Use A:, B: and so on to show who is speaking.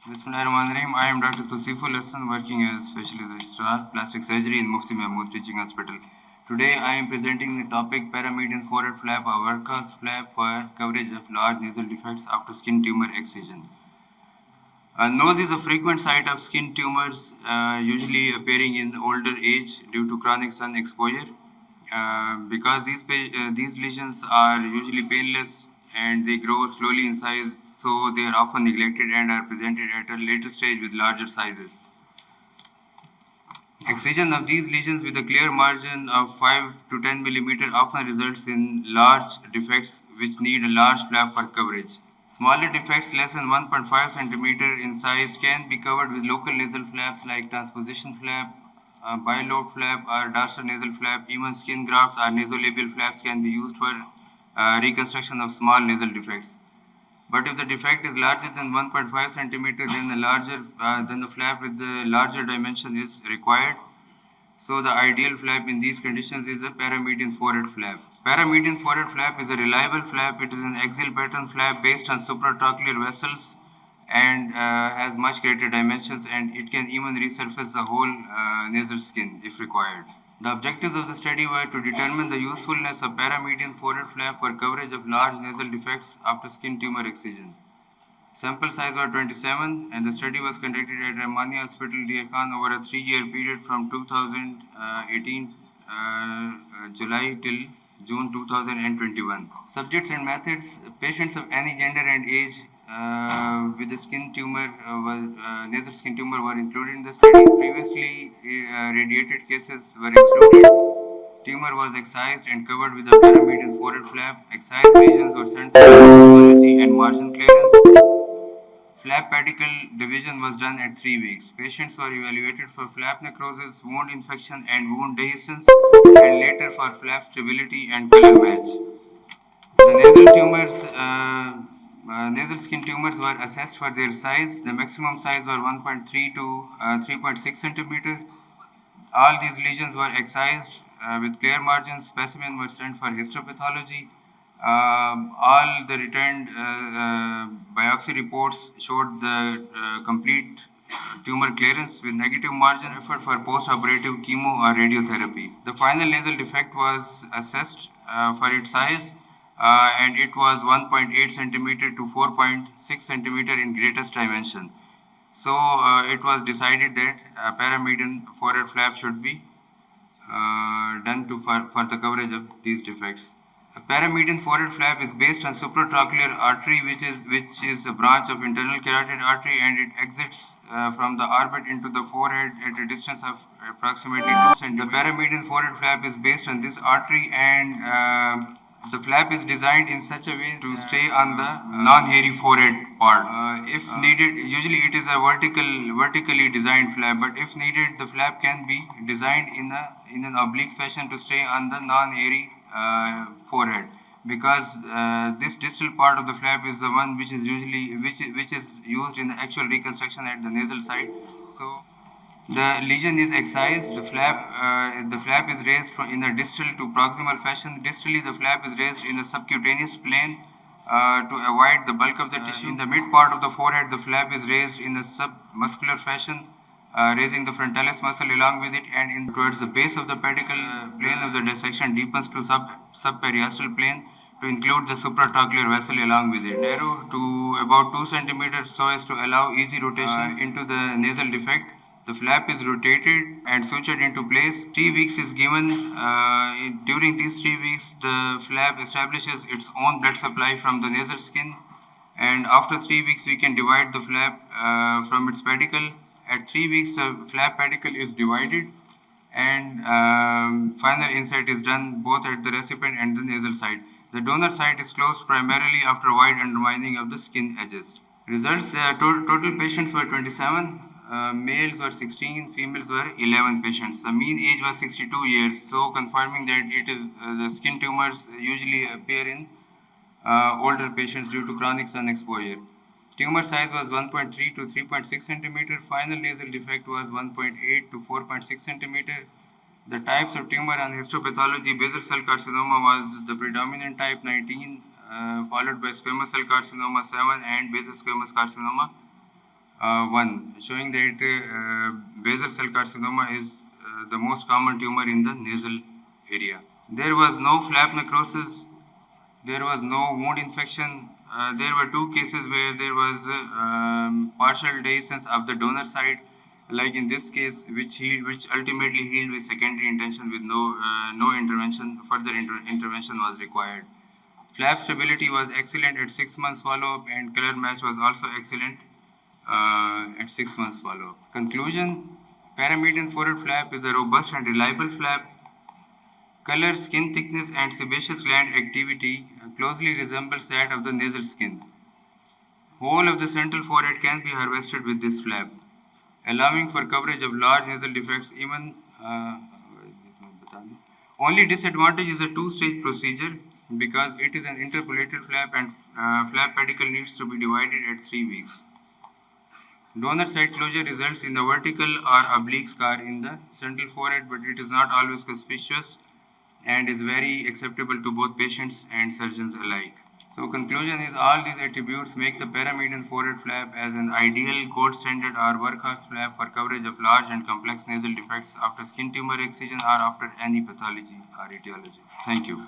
A: Bismillahirrahmanirrahim. I am Dr. Tousif Hassan, working as Specialist Registrar, Plastic Surgery in Mufti Mahmood Teaching Hospital. Today I am presenting the topic Paramedian forehead flap or workhorse flap for coverage of large nasal defects after skin tumor excision. Nose is a frequent site of skin tumors, usually appearing in older age due to chronic sun exposure. Because these lesions are usually painless and they grow slowly in size, so they are often neglected and are presented at a later stage with larger sizes. Excision of these lesions with a clear margin of 5 to 10 millimeter often results in large defects which need a large flap for coverage. Smaller defects less than 1.5 centimeter in size can be covered with local nasal flaps like transposition flap, bilobe flap or dorsal nasal flap. Even skin grafts or nasolabial flaps can be used for reconstruction of small nasal defects. But if the defect is larger than 1.5 centimeter, then the flap with the larger dimension is required. So the ideal flap in these conditions is a paramedian forehead flap. Paramedian forehead flap is a reliable flap. It is an axial pattern flap based on supratrochlear vessels and has much greater dimensions, and it can even resurface the whole nasal skin if required. The objectives of the study were to determine the usefulness of paramedian forehead flap for coverage of large nasal defects after skin tumor excision. Sample size was 27 and the study was conducted at Rahmani Hospital, Diakan over a 3-year period from 2018 July till June 2021. Subjects and methods: patients of any gender and age with a skin tumor, nasal skin tumor were included in the study. Previously radiated cases were excluded. Tumor was excised and covered with a paramedian forehead flap. Excised lesions were sent for histology and margin clearance. Flap pedicle division was done at 3 weeks. Patients were evaluated for flap necrosis, wound infection, and wound dehiscence, and later for flap stability and color match. The nasal skin tumors were assessed for their size. The maximum size was 1.3 to 3.6 centimeter. All these lesions were excised with clear margins. Specimens were sent for histopathology. All the returned biopsy reports showed the complete tumor clearance with negative margin. Effort for post-operative chemo or radiotherapy. The final nasal defect was assessed for its size and it was 1.8 centimeter to 4.6 centimeter in greatest dimension. So it was decided that paramedian forehead flap should be done for the coverage of these defects. A paramedian forehead flap is based on supratrochlear artery, which is a branch of internal carotid artery, and it exits from the orbit into the forehead at a distance of approximately 2 centimeters. The paramedian forehead flap is based on this artery, and the flap is designed in such a way to stay on the non-hairy forehead part. If needed, usually it is a vertically designed flap, but if needed, the flap can be designed in an oblique fashion to stay on the non-hairy forehead, because this distal part of the flap is the one which is used in the actual reconstruction at the nasal site. So the lesion is excised. The flap is raised in a distal to proximal fashion. Distally, the flap is raised in a subcutaneous plane to avoid the bulk of the tissue. In the mid part of the forehead, the flap is raised in a submuscular fashion, raising the frontalis muscle along with it, and towards the base of the pedicle, plane of the dissection deepens to subperiosteal plane to include the supratrochlear vessel along with it. Narrow to about 2 centimeters so as to allow easy rotation into the nasal defect. The flap is rotated and sutured into place. 3 weeks is given. During these 3 weeks, the flap establishes its own blood supply from the nasal skin, and after 3 weeks, we can divide the flap from its pedicle. At 3 weeks, the flap pedicle is divided, and final insert is done both at the recipient and the nasal side. The donor site is closed primarily after wide undermining of the skin edges. Results: total patients were 27. Males were 16, females were 11 patients. The mean age was 62 years, so confirming that it is the skin tumors usually appear in older patients due to chronic sun exposure. Tumor size was 1.3 to 3.6 centimeter. Final nasal defect was 1.8 to 4.6 centimeter. The types of tumor on histopathology: basal cell carcinoma was the predominant type, 19, followed by squamous cell carcinoma 7, and basal squamous carcinoma 1, showing that basal cell carcinoma is the most common tumor in the nasal area. There was no flap necrosis, there was no wound infection. There were 2 cases where there was partial dehiscence of the donor side, like in this case, which ultimately healed with secondary intention with no intervention. Further intervention was required. Flap stability was excellent at 6 months follow-up, and color match was also excellent at 6 months follow-up. Conclusion: paramedian forehead flap is a robust and reliable flap. Color, skin thickness, and sebaceous gland activity closely resembles that of the nasal skin. Whole of the central forehead can be harvested with this flap, allowing for coverage of large nasal defects. Even only disadvantage is a 2-stage procedure because it is an interpolated flap, and flap pedicle needs to be divided at 3 weeks. Donor site closure results in a vertical or oblique scar in the central forehead, but it is not always conspicuous and is very acceptable to both patients and surgeons alike. So conclusion is all these attributes make the paramedian forehead flap as an ideal gold standard or workhorse flap for coverage of large and complex nasal defects after skin tumor excision or after any pathology or etiology. Thank you.